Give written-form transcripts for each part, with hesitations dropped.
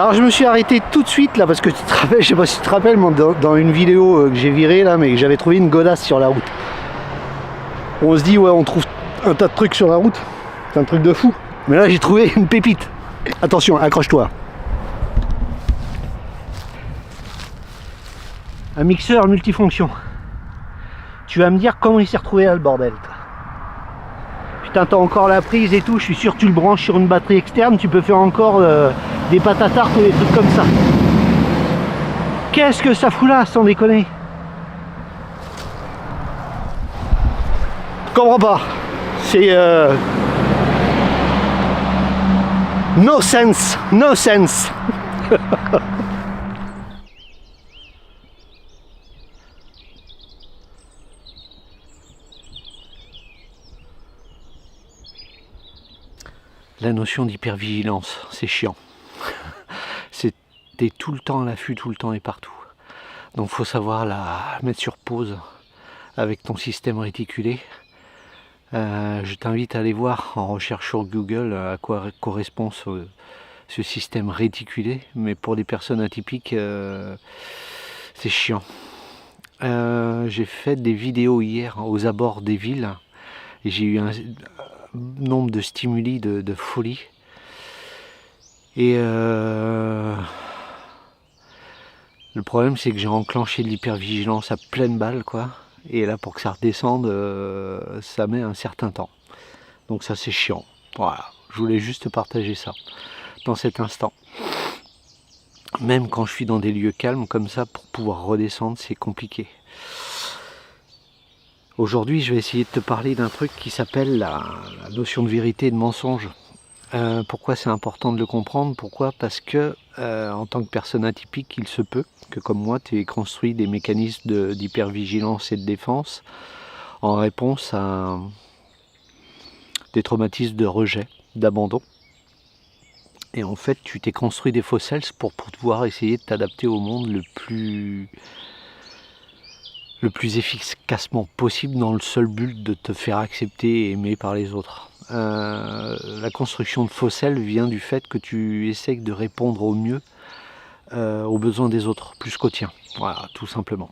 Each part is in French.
Alors je me suis arrêté tout de suite là parce que tu te rappelles, je sais pas si tu te rappelles, moi, dans une vidéo que j'ai virée là, mais j'avais trouvé une godasse sur la route. On se dit ouais, on trouve un tas de trucs sur la route, c'est un truc de fou. Mais là j'ai trouvé une pépite. Attention, accroche-toi. Un mixeur multifonction. Tu vas me dire comment il s'est retrouvé là le bordel. Putain, t'as encore la prise et tout, je suis sûr que tu le branches sur une batterie externe, tu peux faire encore des pâtes à tarte ou des trucs comme ça. Qu'est-ce que ça fout là, sans déconner? Je comprends pas. C'est no sense, no sense. La notion d'hypervigilance, c'est chiant. T'es tout le temps à l'affût, tout le temps et partout. Donc faut savoir la mettre sur pause avec ton système réticulé. Je t'invite à aller voir en recherche sur Google à quoi correspond ce système réticulé. Mais pour les personnes atypiques, c'est chiant. J'ai fait des vidéos hier aux abords des villes et j'ai eu un nombre de stimuli de folie. Et le problème c'est que j'ai enclenché de l'hypervigilance à pleine balle quoi. Et là pour que ça redescende, ça met un certain temps. Donc ça c'est chiant. Voilà, je voulais juste partager ça dans cet instant. Même quand je suis dans des lieux calmes comme ça, pour pouvoir redescendre, c'est compliqué. Aujourd'hui, je vais essayer de te parler d'un truc qui s'appelle la notion de vérité et de mensonge. Pourquoi c'est important de le comprendre? Pourquoi? Parce que en tant que personne atypique, il se peut que comme moi, tu aies construit des mécanismes d'hypervigilance et de défense en réponse à des traumatismes de rejet, d'abandon. Et en fait, tu t'es construit des fossils pour pouvoir essayer de t'adapter au monde le plus efficacement possible dans le seul but de te faire accepter et aimer par les autres. La construction de fossils vient du fait que tu essaies de répondre au mieux aux besoins des autres, plus qu'aux tiens. Voilà, tout simplement.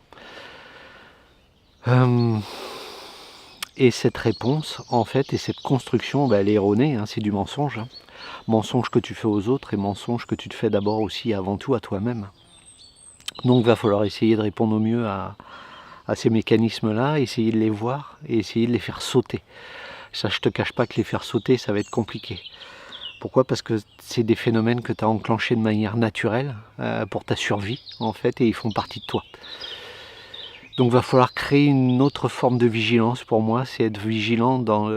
Et cette réponse, en fait, et cette construction, elle est erronée, hein, c'est du mensonge. Hein. Mensonge que tu fais aux autres et mensonge que tu te fais d'abord aussi, avant tout, à toi-même. Donc, il va falloir essayer de répondre au mieux à ces mécanismes-là, essayer de les voir et essayer de les faire sauter. Ça, je te cache pas que les faire sauter, ça va être compliqué. Pourquoi? Parce que c'est des phénomènes que tu as enclenchés de manière naturelle pour ta survie, en fait, et ils font partie de toi. Donc il va falloir créer une autre forme de vigilance pour moi, c'est être vigilant dans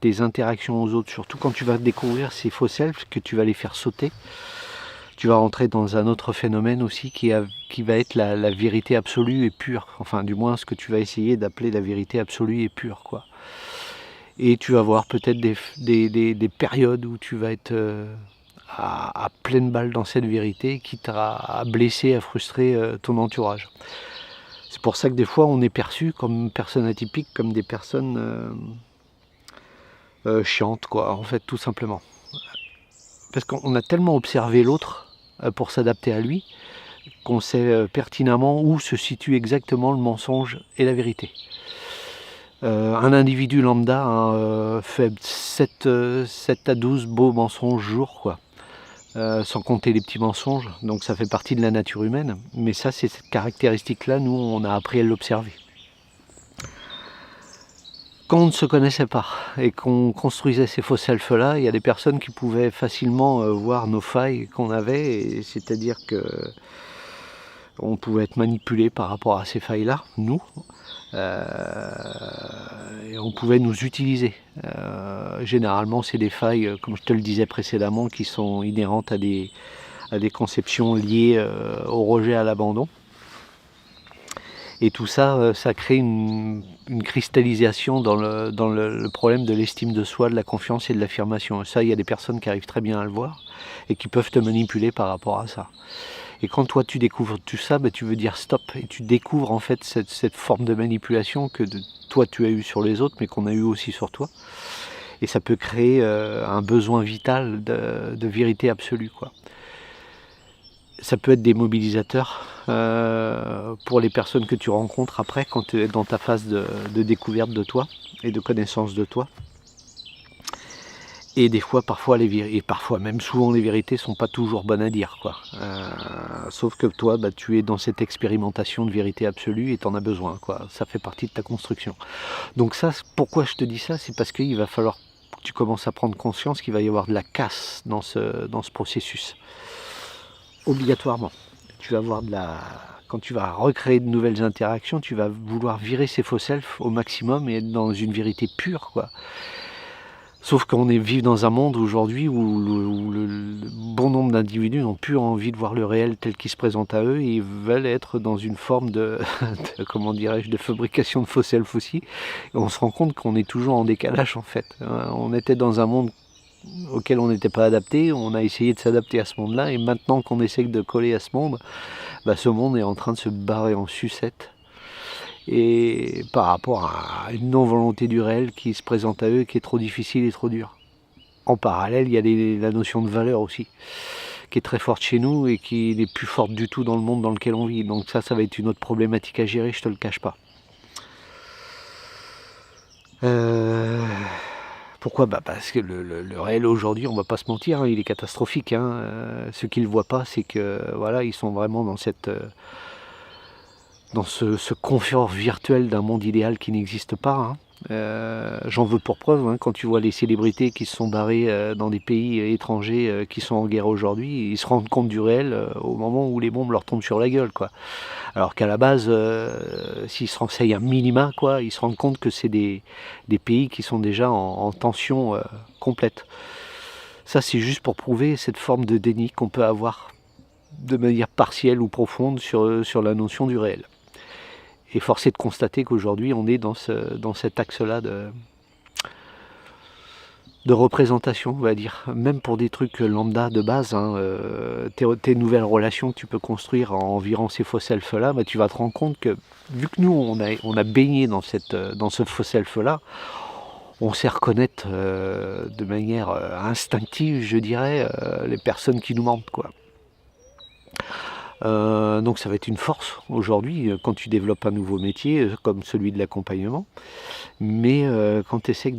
tes interactions aux autres, surtout quand tu vas découvrir ces faux selfs, que tu vas les faire sauter. Tu vas rentrer dans un autre phénomène aussi qui va être la vérité absolue et pure, enfin du moins ce que tu vas essayer d'appeler la vérité absolue et pure, quoi. Et tu vas voir peut-être des périodes où tu vas être à pleine balle dans cette vérité, quitte à blesser, à frustrer ton entourage. C'est pour ça que des fois on est perçu comme personne atypique, comme des personnes chiantes, quoi, en fait, tout simplement. Parce qu'on a tellement observé l'autre pour s'adapter à lui, qu'on sait pertinemment où se situe exactement le mensonge et la vérité. Un individu lambda fait 7 à 12 beaux mensonges jour, quoi. Sans compter les petits mensonges, donc ça fait partie de la nature humaine, mais ça, c'est cette caractéristique-là, nous, on a appris à l'observer. Quand on ne se connaissait pas et qu'on construisait ces faux selfs-là, il y a des personnes qui pouvaient facilement voir nos failles qu'on avait, c'est-à-dire que on pouvait être manipulé par rapport à ces failles-là, nous, et on pouvait nous utiliser. Généralement, c'est des failles, comme je te le disais précédemment, qui sont inhérentes à des conceptions liées au rejet, à l'abandon. Et tout ça, ça crée une cristallisation dans le problème de l'estime de soi, de la confiance et de l'affirmation. Ça, il y a des personnes qui arrivent très bien à le voir et qui peuvent te manipuler par rapport à ça. Et quand toi tu découvres tout ça, tu veux dire stop, et tu découvres en fait cette forme de manipulation que toi tu as eu sur les autres, mais qu'on a eu aussi sur toi. Et ça peut créer un besoin vital de vérité absolue, quoi. ça peut être des mobilisateurs pour les personnes que tu rencontres après, quand tu es dans ta phase de découverte de toi et de connaissance de toi. Et des fois, parfois, et parfois même souvent, les vérités sont pas toujours bonnes à dire, quoi. Sauf que toi, tu es dans cette expérimentation de vérité absolue et tu en as besoin, quoi. Ça fait partie de ta construction. Donc ça, pourquoi je te dis ça, c'est parce qu'il va falloir que tu commences à prendre conscience qu'il va y avoir de la casse dans ce processus. Obligatoirement. Tu vas avoir quand tu vas recréer de nouvelles interactions, tu vas vouloir virer ces faux selfs au maximum et être dans une vérité pure, quoi. Sauf qu'on vit dans un monde aujourd'hui où le bon nombre d'individus n'ont plus envie de voir le réel tel qu'il se présente à eux, et ils veulent être dans une forme comment dirais-je, de fabrication de faux selfs aussi. Et on se rend compte qu'on est toujours en décalage, en fait. On était dans un monde auquel on n'était pas adapté, on a essayé de s'adapter à ce monde-là, et maintenant qu'on essaie de coller à ce monde, ce monde est en train de se barrer en sucette. Et par rapport à une non-volonté du réel qui se présente à eux, qui est trop difficile et trop dure. En parallèle, il y a la notion de valeur aussi, qui est très forte chez nous et qui n'est plus forte du tout dans le monde dans lequel on vit. Donc ça va être une autre problématique à gérer, je te le cache pas. Pourquoi ? Parce que le réel aujourd'hui, on va pas se mentir, hein, il est catastrophique. Ceux qui le voient pas, c'est que voilà, ils sont vraiment dans ce confort virtuel d'un monde idéal qui n'existe pas. J'en veux pour preuve, quand tu vois les célébrités qui se sont barrées dans des pays étrangers qui sont en guerre aujourd'hui, ils se rendent compte du réel au moment où les bombes leur tombent sur la gueule, quoi. Alors qu'à la base, s'ils se renseignent un minima, quoi, ils se rendent compte que c'est des pays qui sont déjà en tension complète. Ça, c'est juste pour prouver cette forme de déni qu'on peut avoir de manière partielle ou profonde sur la notion du réel. Et force est de constater qu'aujourd'hui, on est dans cet axe-là de représentation, on va dire. Même pour des trucs lambda de base, tes nouvelles relations que tu peux construire en virant ces faux selfs-là, tu vas te rendre compte que, vu que nous, on a baigné dans ce faux self-là, on sait reconnaître de manière instinctive, je dirais, les personnes qui nous mentent, quoi. Donc ça va être une force aujourd'hui quand tu développes un nouveau métier comme celui de l'accompagnement, mais quand tu essaies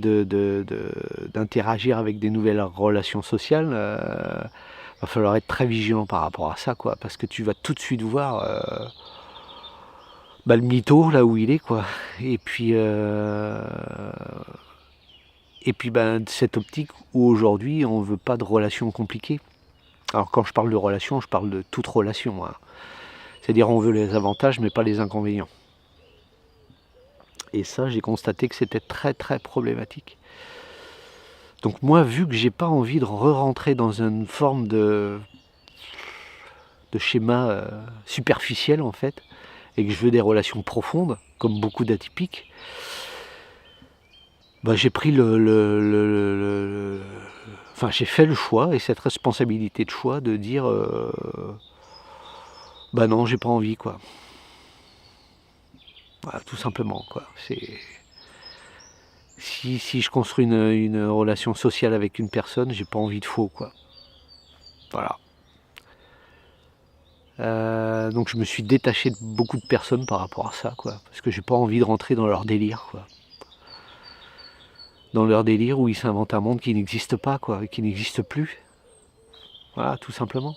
d'interagir avec des nouvelles relations sociales, va falloir être très vigilant par rapport à ça, quoi, parce que tu vas tout de suite voir le mytho là où il est, quoi. Et puis cette optique où aujourd'hui on veut pas de relations compliquées. Alors quand je parle de relations, je parle de toute relation. C'est-à-dire on veut les avantages mais pas les inconvénients. Et ça, j'ai constaté que c'était très très problématique. Donc moi, vu que j'ai pas envie de re-rentrer dans une forme de schéma superficiel en fait, et que je veux des relations profondes, comme beaucoup d'atypiques, j'ai pris j'ai fait le choix et cette responsabilité de choix de dire non, j'ai pas envie, quoi. Voilà, tout simplement, quoi. Si je construis une relation sociale avec une personne, j'ai pas envie de faux, quoi. Voilà. Donc je me suis détaché de beaucoup de personnes par rapport à ça, quoi. Parce que j'ai pas envie de rentrer dans leur délire, quoi. Dans leur délire où ils s'inventent un monde qui n'existe pas, quoi, et qui n'existe plus. Voilà, tout simplement.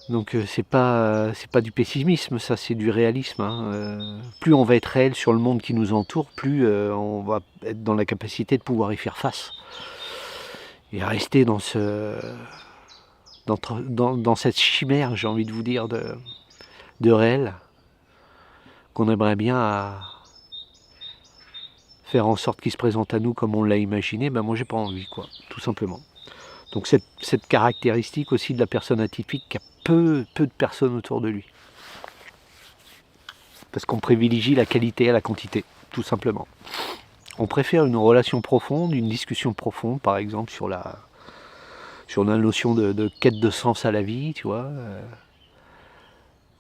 Donc c'est pas du pessimisme, ça, c'est du réalisme. Plus on va être réel sur le monde qui nous entoure, plus on va être dans la capacité de pouvoir y faire face. Et rester dans cette chimère, j'ai envie de vous dire, de réel, qu'on aimerait bien faire en sorte qu'il se présente à nous comme on l'a imaginé, moi j'ai pas envie, quoi, tout simplement. Donc cette caractéristique aussi de la personne atypique qui a peu de personnes autour de lui. Parce qu'on privilégie la qualité à la quantité, tout simplement. On préfère une relation profonde, une discussion profonde, par exemple, sur la notion de quête de sens à la vie, tu vois,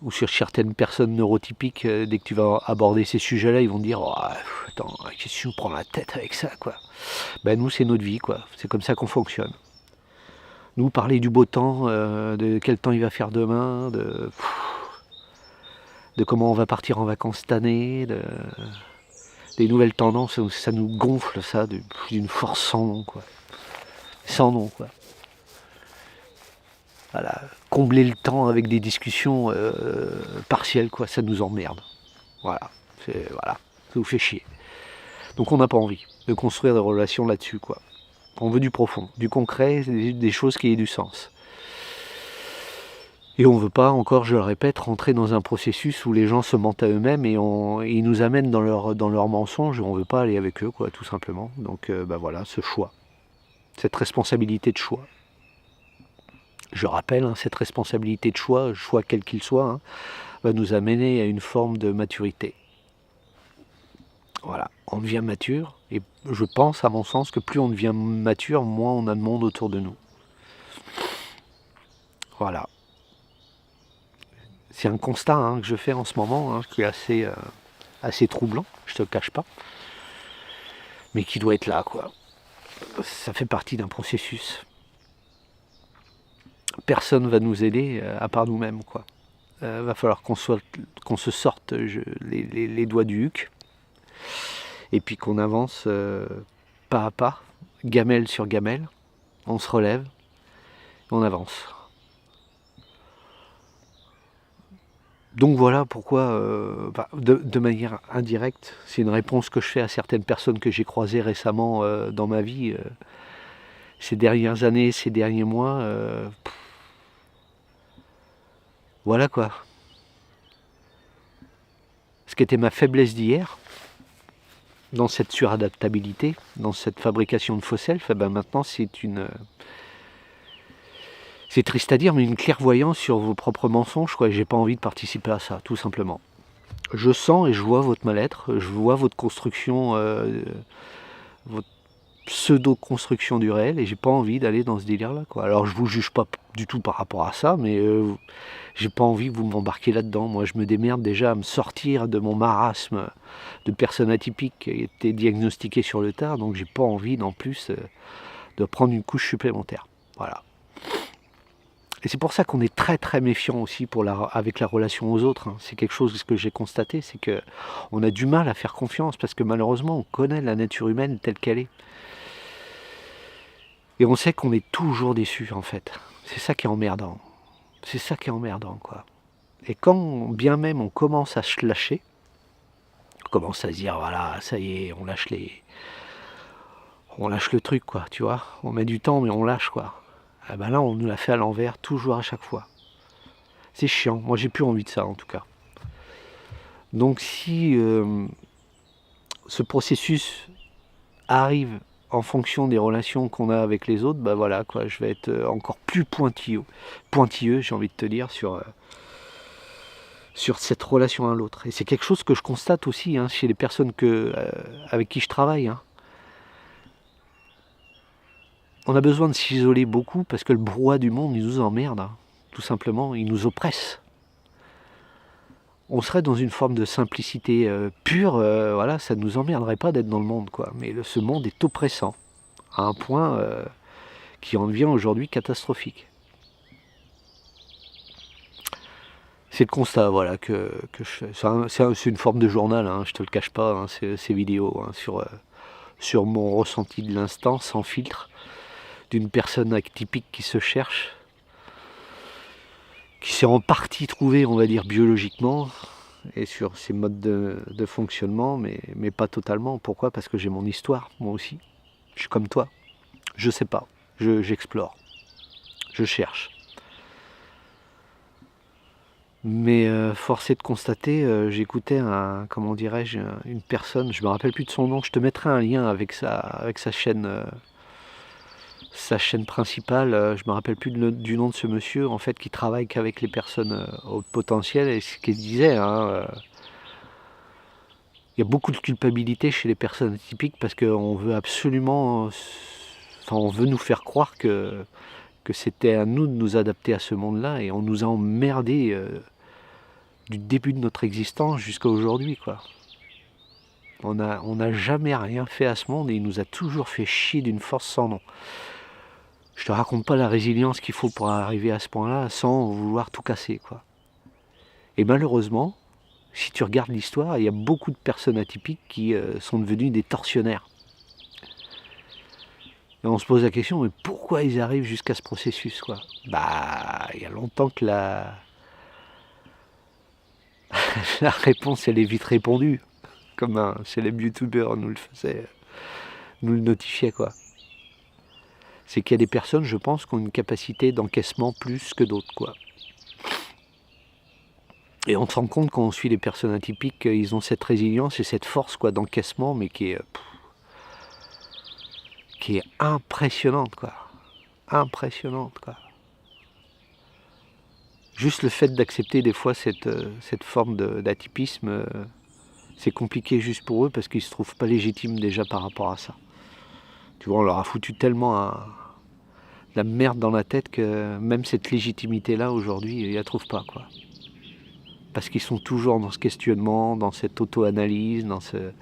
ou sur certaines personnes neurotypiques, dès que tu vas aborder ces sujets-là, ils vont dire oh, attends, qu'est-ce que tu nous prends la tête avec ça, quoi. Nous, c'est notre vie, quoi. C'est comme ça qu'on fonctionne. Nous parler du beau temps, de quel temps il va faire demain, de comment on va partir en vacances cette année, des nouvelles tendances, ça nous gonfle ça d'une force sans nom, quoi. Sans nom, quoi. Voilà. Combler le temps avec des discussions partielles, quoi, ça nous emmerde. Voilà. Voilà. Ça nous fait chier. Donc on n'a pas envie de construire des relations là-dessus, quoi. On veut du profond, du concret, des choses qui aient du sens. Et on ne veut pas, encore, je le répète, rentrer dans un processus où les gens se mentent à eux-mêmes et ils nous amènent dans leur mensonge et on ne veut pas aller avec eux, quoi, tout simplement. Donc voilà, ce choix, cette responsabilité de choix. Je rappelle, hein, cette responsabilité de choix quel qu'il soit, hein, va nous amener à une forme de maturité. Voilà, on devient mature, et je pense, à mon sens, que plus on devient mature, moins on a de monde autour de nous. Voilà. C'est un constat, hein, que je fais en ce moment, hein, qui est assez troublant, je te le cache pas, mais qui doit être là, quoi. Ça fait partie d'un processus. Personne va nous aider à part nous-mêmes, quoi. Va falloir qu'on se sorte les doigts du huc, et puis qu'on avance pas à pas, gamelle sur gamelle, on se relève, on avance. Donc voilà pourquoi, de manière indirecte, c'est une réponse que je fais à certaines personnes que j'ai croisées récemment dans ma vie, ces dernières années, ces derniers mois. Voilà quoi. Ce qui était ma faiblesse d'hier, dans cette suradaptabilité, dans cette fabrication de faux self, ben maintenant c'est une... c'est triste à dire, mais une clairvoyance sur vos propres mensonges, quoi. J'ai pas envie de participer à ça, tout simplement. Je sens et je vois votre mal-être, je vois votre construction, votre pseudo-construction du réel, et j'ai pas envie d'aller dans ce délire-là, quoi. Alors je vous juge pas du tout par rapport à ça, mais j'ai pas envie que vous m'embarquiez là-dedans. Moi je me démerde déjà à me sortir de mon marasme de personne atypique qui a été diagnostiquée sur le tard, donc j'ai pas envie en plus de prendre une couche supplémentaire. Voilà. Et c'est pour ça qu'on est très très méfiant aussi avec la relation aux autres, hein. C'est quelque chose que j'ai constaté, c'est que on a du mal à faire confiance parce que malheureusement on connaît la nature humaine telle qu'elle est. Et on sait qu'on est toujours déçu en fait. C'est ça qui est emmerdant. C'est ça qui est emmerdant, quoi. Et quand bien même on commence à se lâcher, on commence à se dire voilà, ça y est, on lâche le truc, quoi, tu vois. On met du temps mais on lâche, quoi. Ah ben là on nous l'a fait à l'envers, toujours à chaque fois. C'est chiant, moi j'ai plus envie de ça en tout cas. Donc si ce processus arrive en fonction des relations qu'on a avec les autres, bah voilà, quoi, je vais être encore plus pointilleux, j'ai envie de te dire, sur cette relation à l'autre. Et c'est quelque chose que je constate aussi, hein, chez les personnes avec qui je travaille, hein. On a besoin de s'isoler beaucoup parce que le brouhaha du monde, il nous emmerde, hein, tout simplement, il nous oppresse. On serait dans une forme de simplicité pure, voilà, ça ne nous emmerderait pas d'être dans le monde, quoi. Mais ce monde est oppressant, à un point qui en devient aujourd'hui catastrophique. C'est le constat, voilà, que je fais. C'est une forme de journal, hein, je te le cache pas, hein, ces vidéos, hein, sur mon ressenti de l'instant, sans filtre, d'une personne atypique qui se cherche, qui s'est en partie trouvée, on va dire, biologiquement, et sur ses modes de fonctionnement, mais pas totalement. Pourquoi? Parce que j'ai mon histoire, moi aussi. Je suis comme toi. Je sais pas. J'explore. Je cherche. Mais force est de constater, j'écoutais comment dirais-je, une personne, je me rappelle plus de son nom, je te mettrai un lien avec sa chaîne principale, je me rappelle plus du nom de ce monsieur, en fait, qui travaille qu'avec les personnes au potentiel, et ce qu'il disait, hein, il y a beaucoup de culpabilité chez les personnes atypiques parce qu'on veut absolument, enfin on veut nous faire croire que c'était à nous de nous adapter à ce monde-là, et on nous a emmerdés du début de notre existence jusqu'à aujourd'hui, quoi. On n'a jamais rien fait à ce monde et il nous a toujours fait chier d'une force sans nom. Je te raconte pas la résilience qu'il faut pour arriver à ce point-là sans vouloir tout casser, quoi. Et malheureusement, si tu regardes l'histoire, il y a beaucoup de personnes atypiques qui sont devenues des tortionnaires. Et on se pose la question, mais pourquoi ils arrivent jusqu'à ce processus, quoi? Bah, il y a longtemps que la réponse, elle est vite répondue. Comme un célèbre youtubeur nous le notifiait, quoi. C'est qu'il y a des personnes, je pense, qui ont une capacité d'encaissement plus que d'autres, quoi. Et on se rend compte quand on suit les personnes atypiques, ils ont cette résilience et cette force, quoi, d'encaissement, mais qui est impressionnante, quoi. Impressionnante, quoi. Juste le fait d'accepter des fois cette forme d'atypisme, c'est compliqué juste pour eux parce qu'ils ne se trouvent pas légitimes déjà par rapport à ça. Tu vois, on leur a foutu tellement la merde dans la tête que même cette légitimité-là, aujourd'hui, ils la trouvent pas, quoi. Parce qu'ils sont toujours dans ce questionnement, dans cette auto-analyse, dans cette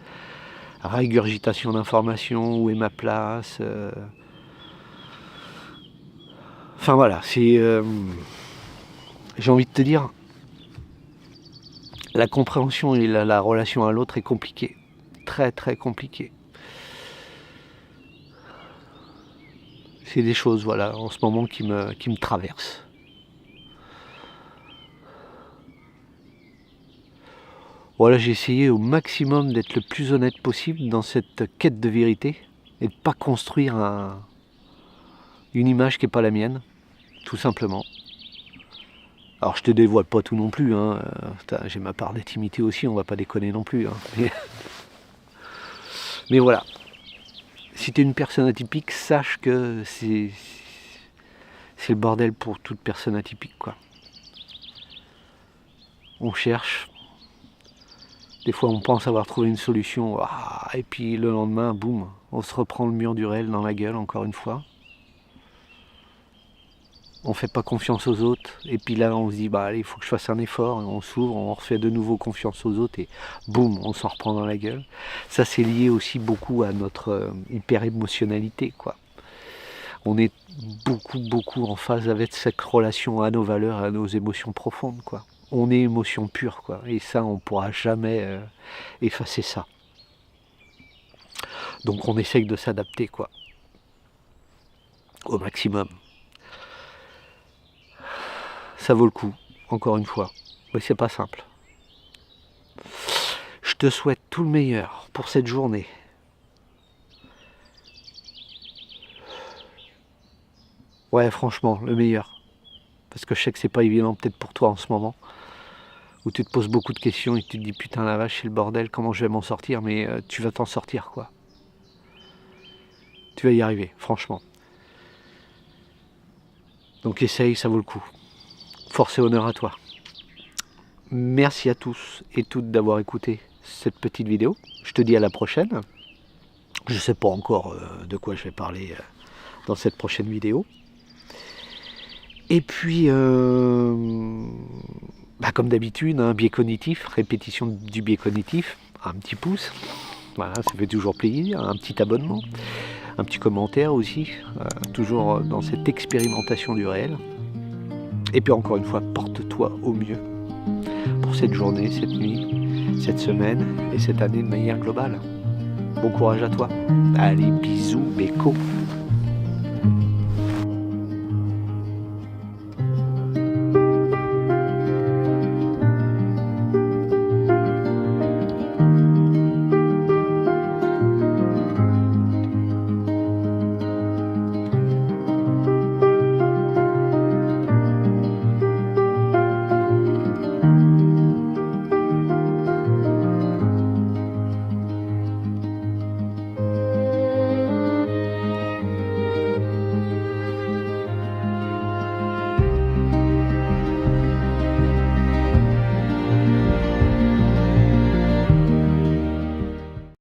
régurgitation d'informations, où est ma place. Enfin voilà, c'est... j'ai envie de te dire, la compréhension et la relation à l'autre est compliquée. Très très compliquée. C'est des choses, voilà, en ce moment qui me traversent. Voilà, j'ai essayé au maximum d'être le plus honnête possible dans cette quête de vérité et de ne pas construire une image qui n'est pas la mienne, tout simplement. Alors je te dévoile pas tout non plus, hein. J'ai ma part d'intimité aussi, on va pas déconner non plus. Hein. Mais voilà, si tu es une personne atypique, sache que c'est le bordel pour toute personne atypique, quoi. On cherche, des fois on pense avoir trouvé une solution, et puis le lendemain, boum, on se reprend le mur du réel dans la gueule, encore une fois. On fait pas confiance aux autres, et puis là on se dit, bah allez, il faut que je fasse un effort, et on s'ouvre, on refait de nouveau confiance aux autres, et boum, on s'en reprend dans la gueule. Ça, c'est lié aussi beaucoup à notre hyper-émotionnalité, quoi. On est beaucoup en phase avec cette relation à nos valeurs, à nos émotions profondes, quoi. On est émotion pure, quoi, et ça, on pourra jamais effacer ça. Donc on essaye de s'adapter, quoi, au maximum. Ça vaut le coup, encore une fois, mais c'est pas simple. Je te souhaite tout le meilleur pour cette journée. Ouais, franchement, le meilleur. Parce que je sais que c'est pas évident peut-être pour toi en ce moment, où tu te poses beaucoup de questions et tu te dis putain la vache, c'est le bordel, comment je vais m'en sortir, mais tu vas t'en sortir, quoi. Tu vas y arriver, franchement. Donc essaye, ça vaut le coup. Force et honneur à toi. Merci à tous et toutes d'avoir écouté cette petite vidéo. Je te dis à la prochaine. Je ne sais pas encore de quoi je vais parler dans cette prochaine vidéo. Et puis, comme d'habitude, un biais cognitif, répétition du biais cognitif, un petit pouce, voilà, ça fait toujours plaisir, un petit abonnement, un petit commentaire aussi, toujours dans cette expérimentation du réel. Et puis encore une fois, porte-toi au mieux pour cette journée, cette nuit, cette semaine et cette année de manière globale. Bon courage à toi. Allez, bisous, béco.